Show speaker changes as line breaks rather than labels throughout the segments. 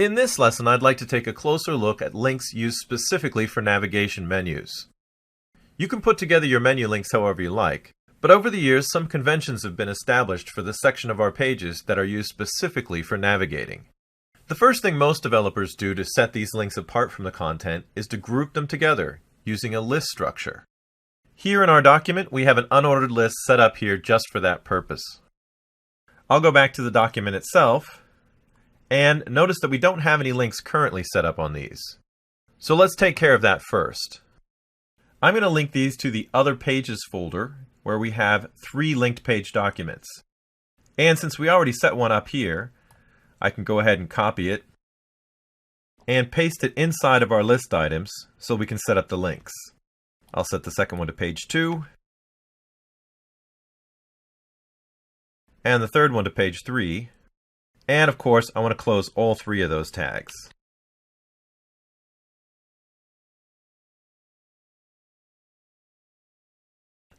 In this lesson, I'd like to take a closer look at links used specifically for navigation menus. You can put together your menu links however you like, but over the years some conventions have been established for the section of our pages that are used specifically for navigating. The first thing most developers do to set these links apart from the content is to group them together using a list structure. Here in our document, we have an unordered list set up here just for that purpose. I'll go back to the document itself, and notice that we don't have any links currently set up on these. So let's take care of that first. I'm going to link these to the Other Pages folder, where we have 3 linked page documents. And since we already set one up here, I can go ahead and copy it and paste it inside of our list items so we can set up the links. I'll set the second one to page 2, and the third one to page 3, and of course I want to close all 3 of those tags.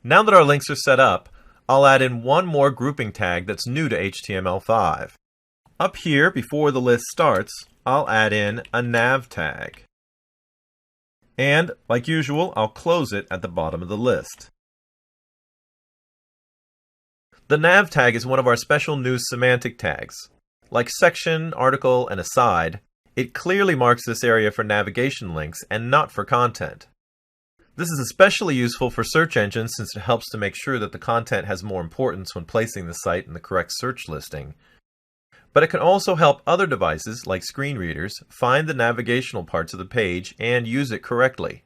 Now that our links are set up, I'll add in one more grouping tag that's new to HTML5. Up here, before the list starts, I'll add in a nav tag. And, like usual, I'll close it at the bottom of the list. The nav tag is one of our special new semantic tags. Like section, article, and aside, it clearly marks this area for navigation links and not for content. This is especially useful for search engines since it helps to make sure that the content has more importance when placing the site in the correct search listing. But it can also help other devices, like screen readers, find the navigational parts of the page and use it correctly.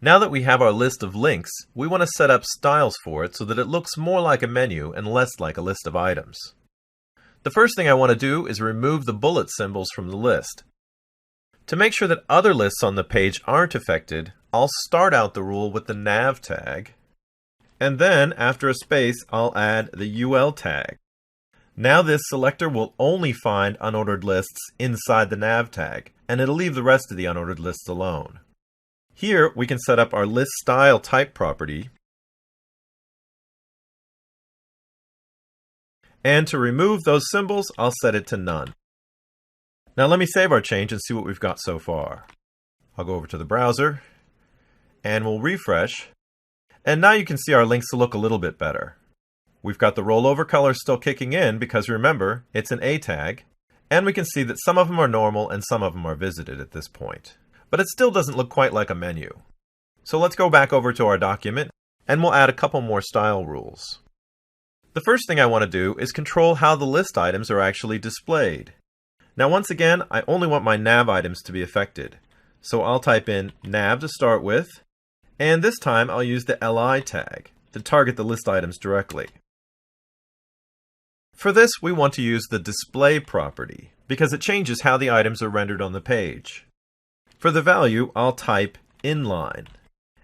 Now that we have our list of links, we want to set up styles for it so that it looks more like a menu and less like a list of items. The first thing I want to do is remove the bullet symbols from the list. To make sure that other lists on the page aren't affected, I'll start out the rule with the nav tag, and then after a space I'll add the UL tag. Now this selector will only find unordered lists inside the nav tag, and it'll leave the rest of the unordered lists alone. Here we can set up our list style type property, and to remove those symbols I'll set it to none. Now let me save our change and see what we've got so far. I'll go over to the browser, and we'll refresh, and now you can see our links look a little bit better. We've got the rollover color still kicking in because remember, it's an A tag, and we can see that some of them are normal and some of them are visited at this point. But it still doesn't look quite like a menu. So let's go back over to our document, and we'll add a couple more style rules. The first thing I want to do is control how the list items are actually displayed. Now once again, I only want my nav items to be affected. So I'll type in nav to start with, and this time I'll use the LI tag to target the list items directly. For this, we want to use the display property because it changes how the items are rendered on the page. For the value, I'll type inline.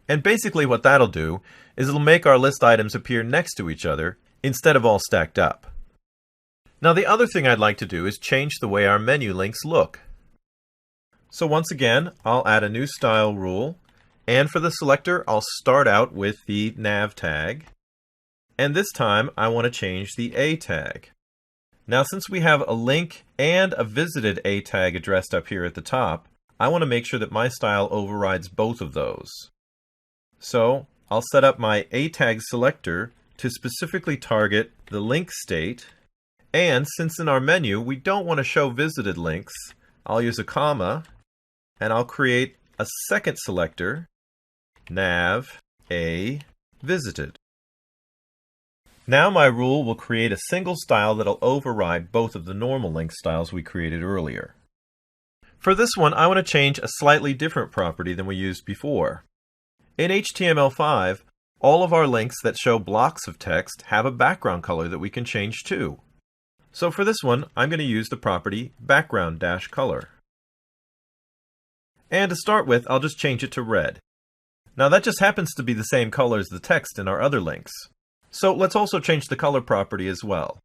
And basically what that'll do is it'll make our list items appear next to each other instead of all stacked up. Now the other thing I'd like to do is change the way our menu links look. So once again, I'll add a new style rule, and for the selector, I'll start out with the nav tag. And this time, I want to change the A tag. Now since we have a link and a visited A tag addressed up here at the top, I want to make sure that my style overrides both of those. So I'll set up my A tag selector to specifically target the link state, and since in our menu we don't want to show visited links, I'll use a comma, and I'll create a second selector, nav A visited. Now my rule will create a single style that'll override both of the normal link styles we created earlier. For this one, I want to change a slightly different property than we used before. In HTML5, all of our links that show blocks of text have a background color that we can change too. So for this one, I'm going to use the property background-color. And to start with, I'll just change it to red. Now that just happens to be the same color as the text in our other links. So let's also change the color property as well.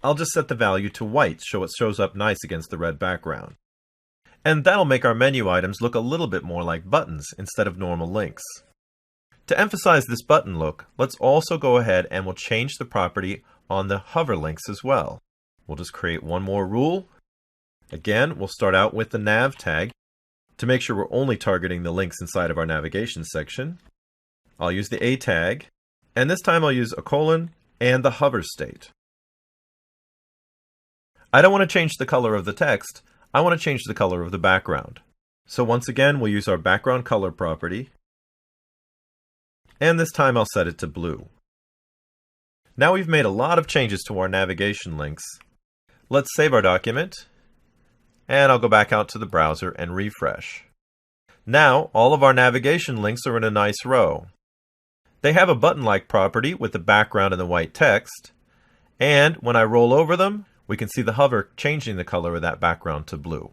I'll just set the value to white so it shows up nice against the red background. And that'll make our menu items look a little bit more like buttons instead of normal links. To emphasize this button look, let's also go ahead and we'll change the property on the hover links as well. We'll just create one more rule, Again, we'll start out with the nav tag to make sure we're only targeting the links inside of our navigation section. I'll use the A tag, and this time I'll use a colon and the hover state. I don't want to change the color of the text, I want to change the color of the background. So once again, we'll use our background color property, and this time I'll set it to blue. Now we've made a lot of changes to our navigation links. Let's save our document, and I'll go back out to the browser and refresh. Now all of our navigation links are in a nice row. They have a button-like property with the background and the white text, and when I roll over them, we can see the hover changing the color of that background to blue.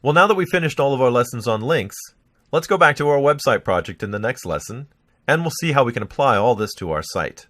Well, now that we've finished all of our lessons on links, let's go back to our website project in the next lesson, and we'll see how we can apply all this to our site.